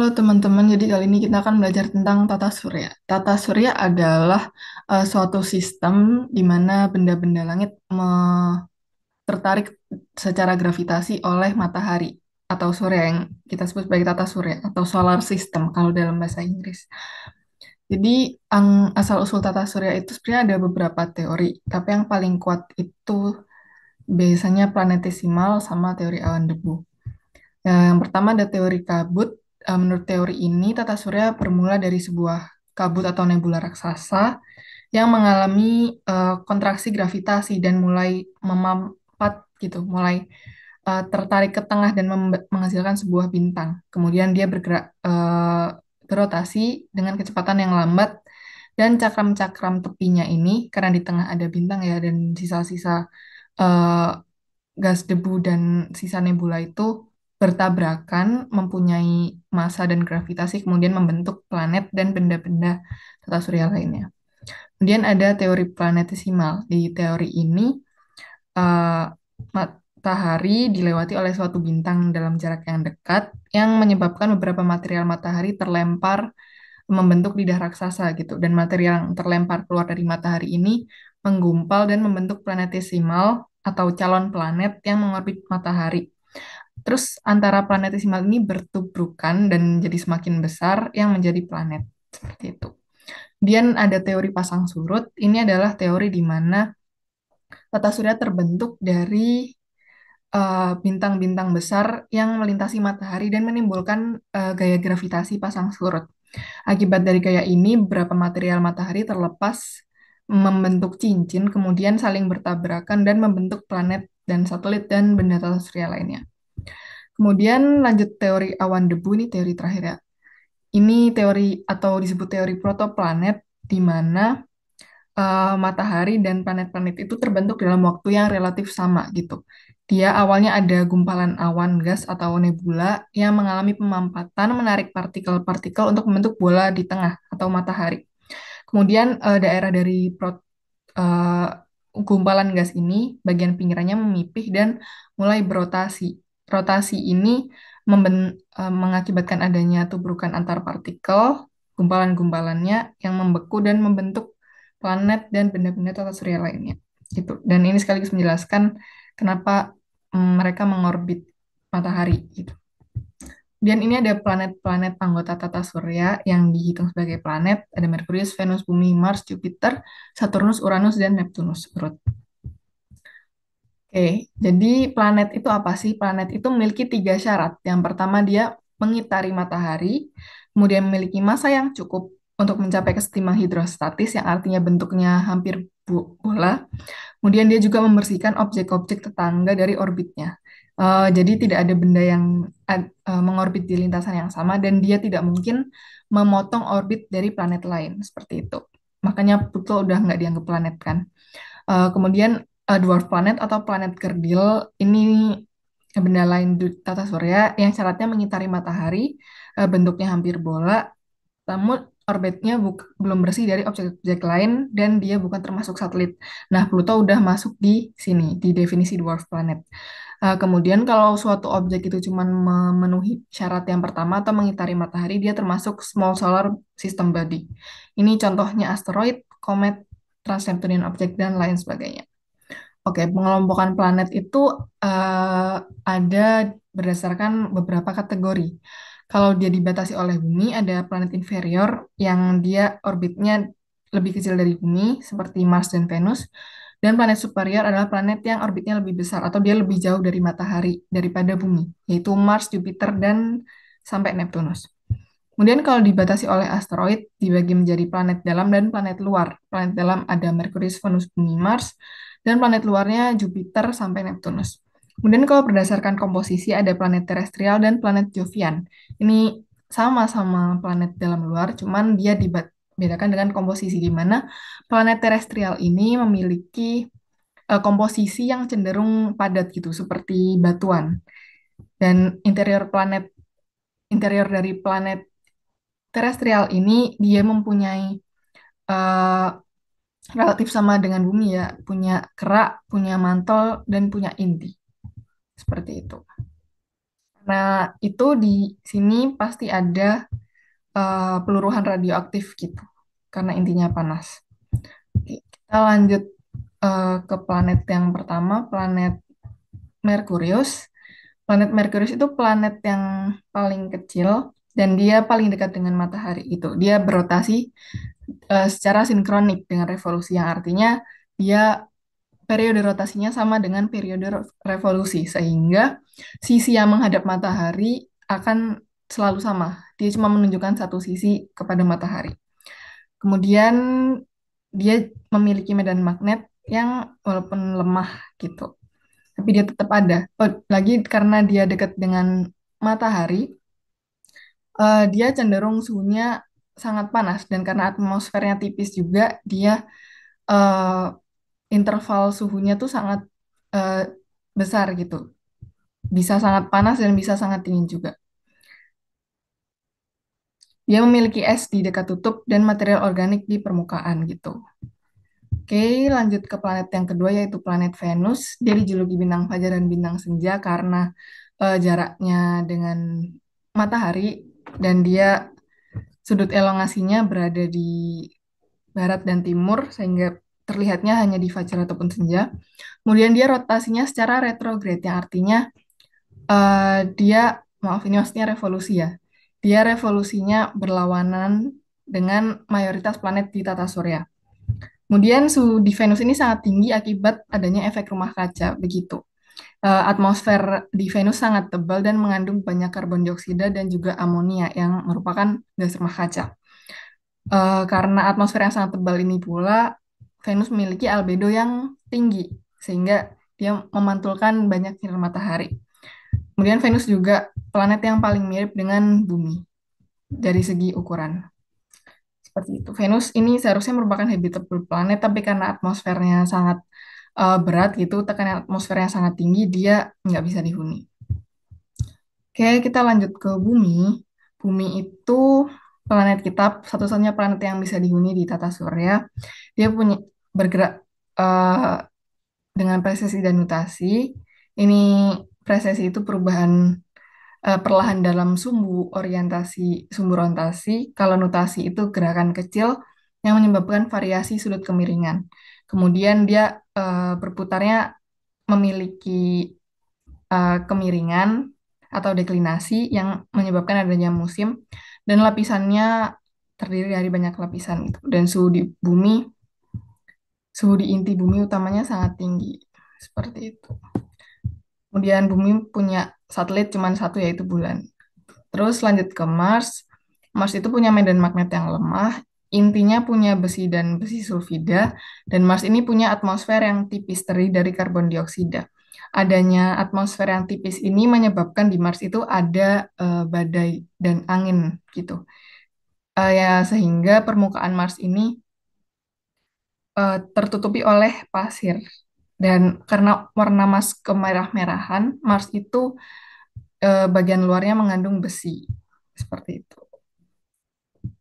Halo teman-teman, jadi kali ini kita akan belajar tentang tata surya. Tata surya adalah suatu sistem di mana benda-benda langit tertarik secara gravitasi oleh matahari atau surya yang kita sebut sebagai tata surya atau solar system kalau dalam bahasa Inggris. Jadi asal-usul tata surya itu sebenarnya ada beberapa teori, tapi yang paling kuat itu biasanya planetesimal sama teori awan debu. Yang pertama ada teori kabut. Menurut teori ini, tata surya bermula dari sebuah kabut atau nebula raksasa yang mengalami kontraksi gravitasi dan mulai memampat gitu, mulai tertarik ke tengah dan menghasilkan sebuah bintang. Kemudian dia bergerak berotasi dengan kecepatan yang lambat dan cakram-cakram tepinya ini karena di tengah ada bintang ya dan sisa-sisa eh, gas debu dan sisa nebula itu bertabrakan, mempunyai massa dan gravitasi, kemudian membentuk planet dan benda-benda tata surya lainnya. Kemudian ada teori planetesimal. Di teori ini, eh, matahari dilewati oleh suatu bintang dalam jarak yang dekat, yang menyebabkan beberapa material matahari terlempar membentuk lidah raksasa gitu. Dan material yang terlempar keluar dari matahari ini menggumpal dan membentuk planetesimal atau calon planet yang mengorbit matahari. Terus antara planetesimal ini bertubrukan dan jadi semakin besar yang menjadi planet. Seperti itu. Kemudian ada teori pasang surut. Ini adalah teori di mana tata surya terbentuk dari bintang-bintang besar yang melintasi matahari dan menimbulkan gaya gravitasi pasang surut. Akibat dari gaya ini, beberapa material matahari terlepas membentuk cincin, kemudian saling bertabrakan dan membentuk planet dan satelit dan benda tata surya lainnya. Kemudian lanjut teori awan debu, ini teori terakhir ya. Ini teori atau disebut teori protoplanet, di mana matahari dan planet-planet itu terbentuk dalam waktu yang relatif sama gitu. Dia awalnya ada gumpalan awan gas atau nebula yang mengalami pemampatan menarik partikel-partikel untuk membentuk bola di tengah atau matahari. Kemudian daerah dari eh, gumpalan gas ini, bagian pinggirannya memipih dan mulai berotasi. Rotasi ini mengakibatkan adanya tubrukan antar partikel, gumpalan-gumpalannya yang membeku dan membentuk planet dan benda-benda tata surya lainnya. Gitu. Dan ini sekaligus menjelaskan kenapa mereka mengorbit matahari gitu. Dan ini ada planet-planet anggota tata surya yang dihitung sebagai planet. Ada Merkurius, Venus, Bumi, Mars, Jupiter, Saturnus, Uranus, dan Neptunus. Urut. Oke, jadi planet itu apa sih? Planet itu memiliki tiga syarat. Yang pertama, dia mengitari matahari, kemudian memiliki massa yang cukup untuk mencapai kesetimbangan hidrostatis, yang artinya bentuknya hampir bola. Kemudian dia juga membersihkan objek-objek tetangga dari orbitnya. Jadi tidak ada benda yang mengorbit di lintasan yang sama dan dia tidak mungkin memotong orbit dari planet lain seperti itu. Makanya Pluto udah nggak dianggap planet kan. Kemudian dwarf planet atau planet kerdil ini benda lain di tata surya yang syaratnya mengitari matahari, bentuknya hampir bola, namun orbitnya belum bersih dari objek-objek lain dan dia bukan termasuk satelit. Nah, Pluto udah masuk di sini, di definisi dwarf planet. Kemudian kalau suatu objek itu cuma memenuhi syarat yang pertama atau mengitari matahari, dia termasuk small solar system body. Ini contohnya asteroid, komet, trans-Neptunian object, dan lain sebagainya. Oke, pengelompokan planet itu eh, ada berdasarkan beberapa kategori. Kalau dia dibatasi oleh bumi, ada planet inferior yang dia orbitnya lebih kecil dari bumi, seperti Mars dan Venus. Dan planet superior adalah planet yang orbitnya lebih besar atau dia lebih jauh dari matahari daripada bumi, yaitu Mars, Jupiter, dan sampai Neptunus. Kemudian kalau dibatasi oleh asteroid, dibagi menjadi planet dalam dan planet luar. Planet dalam ada Merkurius, Venus, Bumi, Mars, dan planet luarnya Jupiter sampai Neptunus. Kemudian kalau berdasarkan komposisi ada planet terestrial dan planet Jovian. Ini sama-sama planet dalam luar, cuman dia dibedakan dengan komposisi di mana planet terestrial ini memiliki komposisi yang cenderung padat gitu, seperti batuan. Dan interior dari planet terestrial ini dia mempunyai eh, relatif sama dengan bumi ya, punya kerak, punya mantel, dan punya inti. Seperti itu. Nah, itu di sini pasti ada peluruhan radioaktif gitu, karena intinya panas. Oke, kita lanjut ke planet yang pertama, planet Merkurius. Planet Merkurius itu planet yang paling kecil dan dia paling dekat dengan matahari itu. Dia berotasi secara sinkronik dengan revolusi yang artinya dia periode rotasinya sama dengan periode revolusi sehingga sisi yang menghadap matahari akan selalu sama. Dia cuma menunjukkan satu sisi kepada matahari. Kemudian dia memiliki medan magnet yang walaupun lemah gitu, tapi dia tetap ada. Oh, lagi karena dia dekat dengan matahari, dia cenderung suhunya sangat panas dan karena atmosfernya tipis juga, dia eh, interval suhunya tuh sangat eh, besar gitu. Bisa sangat panas dan bisa sangat dingin juga. Dia memiliki es di dekat kutub dan material organik di permukaan gitu. Oke, lanjut ke planet yang kedua yaitu planet Venus. Dia dijuluki bintang fajar dan bintang senja karena jaraknya dengan matahari dan dia sudut elongasinya berada di barat dan timur sehingga terlihatnya hanya di fajar ataupun senja. Kemudian dia rotasinya secara retrograde yang artinya dia, maaf ini maksudnya revolusi ya. Dia revolusinya berlawanan dengan mayoritas planet di tata surya. Kemudian suhu di Venus ini sangat tinggi akibat adanya efek rumah kaca, begitu. Atmosfer di Venus sangat tebal dan mengandung banyak karbon dioksida dan juga amonia yang merupakan gas rumah kaca. Karena atmosfer yang sangat tebal ini pula, Venus memiliki albedo yang tinggi, sehingga dia memantulkan banyak sinar matahari. Kemudian Venus juga planet yang paling mirip dengan Bumi dari segi ukuran. Seperti itu. Venus ini seharusnya merupakan habitable planet, tapi karena atmosfernya sangat berat gitu, tekanan atmosfernya sangat tinggi, dia nggak bisa dihuni. Oke, kita lanjut ke Bumi. Bumi itu planet kita, satu-satunya planet yang bisa dihuni di tata surya. Dia punya bergerak eh, dengan presesi dan nutasi. Ini presesi itu perubahan perlahan dalam sumbu orientasi. Kalau nutasi itu gerakan kecil yang menyebabkan variasi sudut kemiringan. Kemudian dia berputarnya memiliki kemiringan atau deklinasi yang menyebabkan adanya musim dan lapisannya terdiri dari banyak lapisan gitu. Dan suhu di inti bumi utamanya sangat tinggi. Seperti itu. Kemudian bumi punya satelit cuma satu yaitu bulan. Terus lanjut ke Mars. Mars itu punya medan magnet yang lemah, intinya punya besi dan besi sulfida, dan Mars ini punya atmosfer yang tipis terdiri dari karbon dioksida. Adanya atmosfer yang tipis ini menyebabkan di Mars itu ada badai dan angin gitu. Ya sehingga permukaan Mars ini tertutupi oleh pasir. Dan karena warna Mars kemerah-merahan, Mars itu bagian luarnya mengandung besi. Seperti itu.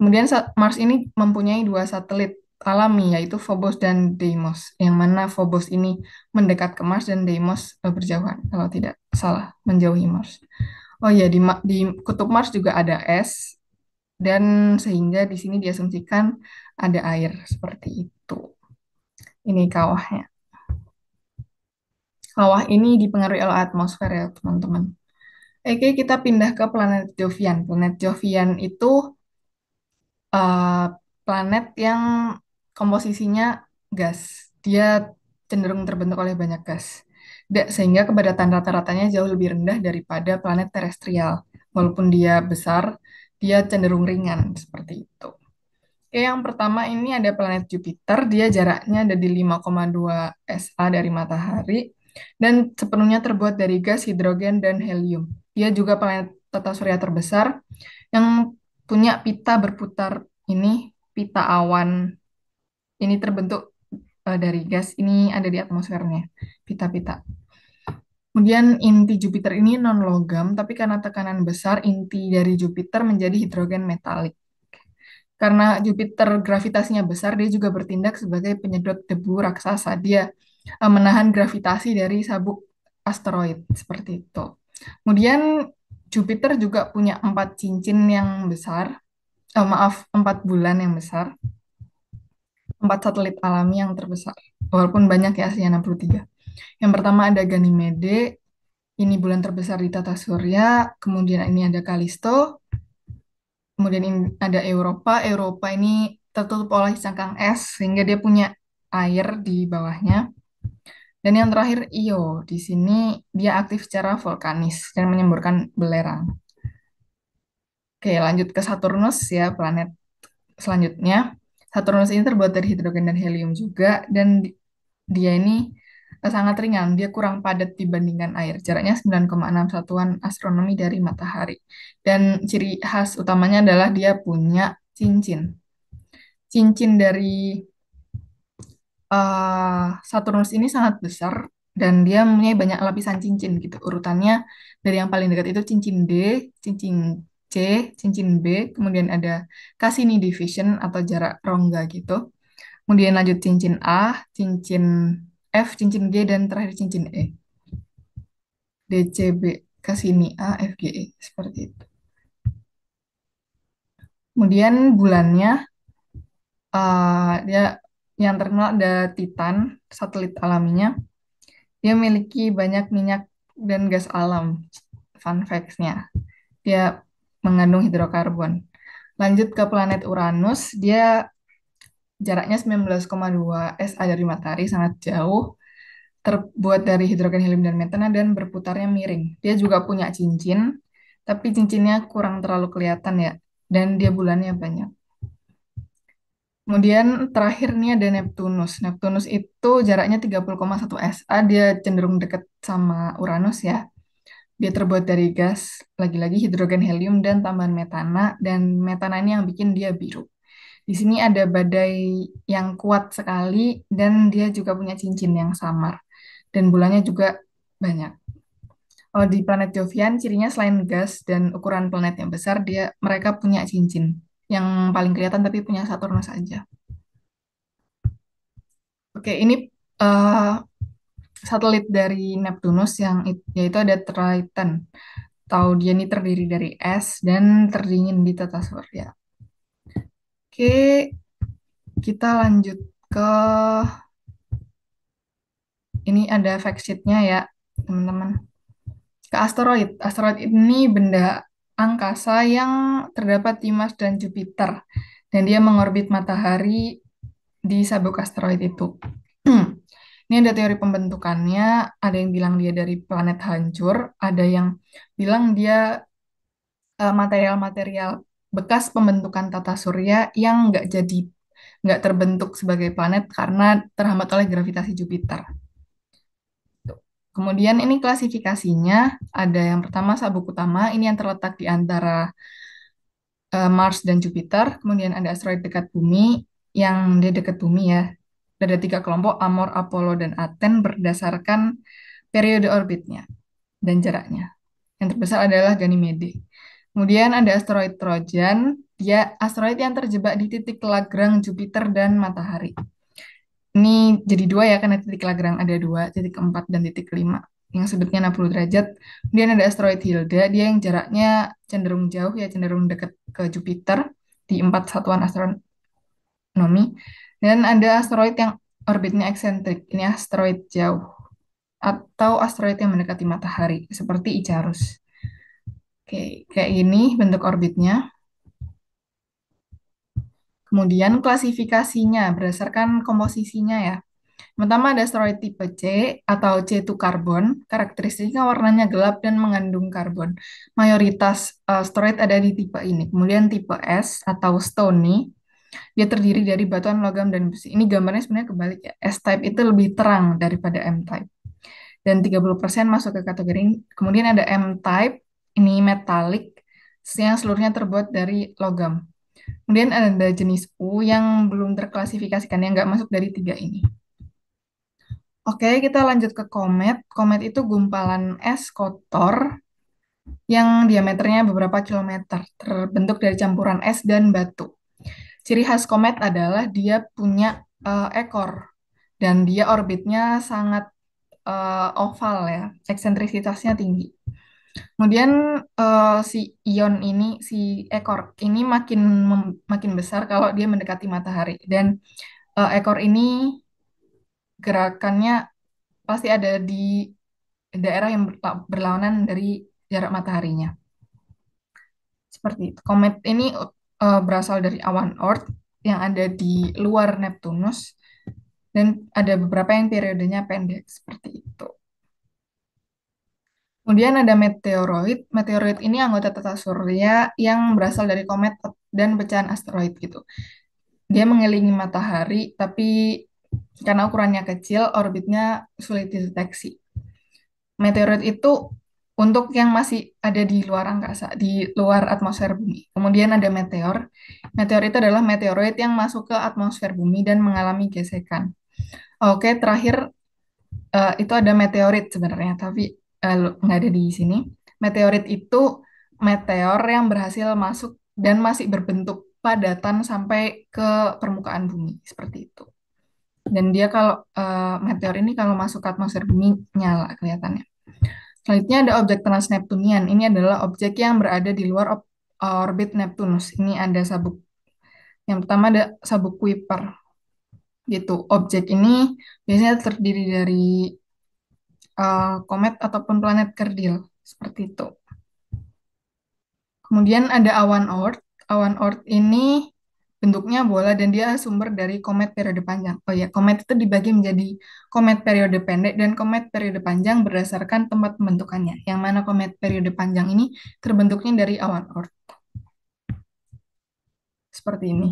Kemudian Mars ini mempunyai dua satelit alami yaitu Phobos dan Deimos, yang mana Phobos ini mendekat ke Mars dan Deimos berjauhan, kalau tidak salah, menjauhi Mars. Oh iya, di kutub Mars juga ada es dan sehingga di sini diasumsikan ada air seperti itu. Ini kawahnya. Kawah ini dipengaruhi oleh atmosfer ya, teman-teman. Oke, kita pindah ke planet Jovian. Planet Jovian itu eh, planet yang komposisinya gas. Dia cenderung terbentuk oleh banyak gas. Sehingga kepadatan rata-ratanya jauh lebih rendah daripada planet terestrial. Walaupun dia besar, dia cenderung ringan seperti itu. Oke, yang pertama ini ada planet Jupiter. Dia jaraknya ada di 5,2 SA dari matahari dan sepenuhnya terbuat dari gas, hidrogen, dan helium. Dia juga planet tata surya terbesar yang punya pita berputar ini, pita awan ini terbentuk dari gas ini ada di atmosfernya, pita-pita. Kemudian inti Jupiter ini non logam, tapi karena tekanan besar, inti dari Jupiter menjadi hidrogen metalik. Karena Jupiter gravitasinya besar, dia juga bertindak sebagai penyedot debu raksasa. Dia menahan gravitasi dari sabuk asteroid seperti itu. Kemudian Jupiter juga punya 4 cincin yang besar, maaf, 4 bulan yang besar, 4 satelit alami yang terbesar. Walaupun banyak ya, aslinya 63. Yang pertama ada Ganymede, ini bulan terbesar di tata surya. Kemudian ini ada Kalisto, kemudian ini ada Europa. Europa ini tertutup oleh cangkang es sehingga dia punya air di bawahnya. Dan yang terakhir Io, di sini dia aktif secara vulkanis dan menyemburkan belerang. Oke, lanjut ke Saturnus ya, planet selanjutnya. Saturnus ini terbuat dari hidrogen dan helium juga, dan dia ini sangat ringan, dia kurang padat dibandingkan air. Jaraknya 9,6 satuan astronomi dari matahari. Dan ciri khas utamanya adalah dia punya cincin. Cincin dari Saturnus ini sangat besar dan dia mempunyai banyak lapisan cincin gitu. Urutannya dari yang paling dekat itu cincin D, cincin C, cincin B, kemudian ada Cassini division atau jarak rongga gitu. Kemudian lanjut cincin A, cincin F, cincin G, dan terakhir cincin E. D, C, B, Cassini A, F, G, E. Seperti itu. Kemudian bulannya, dia yang terkenal ada Titan, satelit alaminya. Dia memiliki banyak minyak dan gas alam. Fun facts-nya. Dia mengandung hidrokarbon. Lanjut ke planet Uranus, dia jaraknya 19,2 SA dari matahari, sangat jauh. Terbuat dari hidrogen, helium, dan metana dan berputarnya miring. Dia juga punya cincin, tapi cincinnya kurang terlalu kelihatan ya. Dan dia bulannya banyak. Kemudian terakhir nih ada Neptunus. Neptunus itu jaraknya 30,1 SA, dia cenderung dekat sama Uranus ya. Dia terbuat dari gas, lagi-lagi hidrogen, helium, dan tambahan metana, dan metana ini yang bikin dia biru. Di sini ada badai yang kuat sekali, dan dia juga punya cincin yang samar. Dan bulannya juga banyak. Oh, di planet Jovian, cirinya selain gas dan ukuran planet yang besar, mereka punya cincin. Yang paling kelihatan tapi punya Saturnus aja. Oke, ini eh, satelit dari Neptunus yaitu ada Triton. Tahu dia ini terdiri dari es dan terdingin di tata surya. Oke, kita lanjut ke ini ada fact sheet-nya ya, teman-teman. Ke asteroid. Asteroid ini benda angkasa yang terdapat di Mars dan Jupiter. Dan dia mengorbit matahari di sabuk asteroid itu. Ini ada teori pembentukannya, ada yang bilang dia dari planet hancur, ada yang bilang dia material-material bekas pembentukan tata surya yang nggak terbentuk sebagai planet karena terhambat oleh gravitasi Jupiter. Tuh. Kemudian ini klasifikasinya, ada yang pertama sabuk utama, ini yang terletak di antara Mars dan Jupiter. Kemudian ada asteroid dekat bumi, yang dia dekat bumi ya. Ada 3 kelompok, Amor, Apollo, dan Aten berdasarkan periode orbitnya dan jaraknya. Yang terbesar adalah Ganymede. Kemudian ada asteroid Trojan, dia asteroid yang terjebak di titik Lagrange Jupiter dan Matahari. Ini jadi dua ya, karena titik Lagrange ada dua, titik keempat dan titik kelima, yang sudutnya 60 derajat. Kemudian ada asteroid Hilda, dia yang jaraknya cenderung jauh ya, cenderung dekat ke Jupiter di 4 satuan astronomi. Dan ada asteroid yang orbitnya eksentrik, ini asteroid jauh atau asteroid yang mendekati matahari, seperti Icarus. Oke, kayak gini bentuk orbitnya. Kemudian klasifikasinya berdasarkan komposisinya ya. Pertama ada asteroid tipe C atau C2 karbon. Karakteristiknya warnanya gelap dan mengandung karbon. Mayoritas asteroid ada di tipe ini. Kemudian tipe S atau stony. Dia terdiri dari batuan logam dan besi. Ini gambarnya sebenarnya kebalik ya. S-type itu lebih terang daripada M-type. Dan 30% masuk ke kategori ini. Kemudian ada M-type, ini metalik, yang seluruhnya terbuat dari logam. Kemudian ada jenis U yang belum terklasifikasikan, yang nggak masuk dari 3 ini. Oke, kita lanjut ke komet. Komet itu gumpalan es kotor yang diameternya beberapa kilometer, terbentuk dari campuran es dan batu. Ciri khas komet adalah dia punya ekor, dan dia orbitnya sangat oval ya, eksentrisitasnya tinggi. Kemudian si ion ini, si ekor ini makin besar kalau dia mendekati matahari. Dan ekor ini gerakannya pasti ada di daerah yang berlawanan dari jarak mataharinya. Seperti itu. Komet ini berasal dari awan Oort yang ada di luar Neptunus dan ada beberapa yang periodenya pendek seperti itu. Kemudian ada meteoroid. Meteoroid ini anggota tata surya yang berasal dari komet dan pecahan asteroid gitu. Dia mengelilingi matahari, tapi karena ukurannya kecil, orbitnya sulit dideteksi. Meteoroid itu untuk yang masih ada di luar angkasa, di luar atmosfer bumi. Kemudian ada meteor. Meteor itu adalah meteoroid yang masuk ke atmosfer bumi dan mengalami gesekan. Oke, terakhir itu ada meteorit sebenarnya, tapi nggak ada di sini. Meteorit itu meteor yang berhasil masuk dan masih berbentuk padatan sampai ke permukaan bumi, seperti itu. Dan dia kalau meteor ini kalau masuk ke atmosfer bumi nyala kelihatannya. Selanjutnya ada objek transneptunian. Ini adalah objek yang berada di luar orbit Neptunus. Ini ada sabuk. Yang pertama ada sabuk Kuiper. Gitu. Objek ini biasanya terdiri dari komet ataupun planet kerdil. Seperti itu. Kemudian ada awan Oort. Awan Oort ini bentuknya bola dan dia sumber dari komet periode panjang. Oh ya, komet itu dibagi menjadi komet periode pendek dan komet periode panjang berdasarkan tempat pembentukannya. Yang mana komet periode panjang ini terbentuknya dari awan Oort. Seperti ini.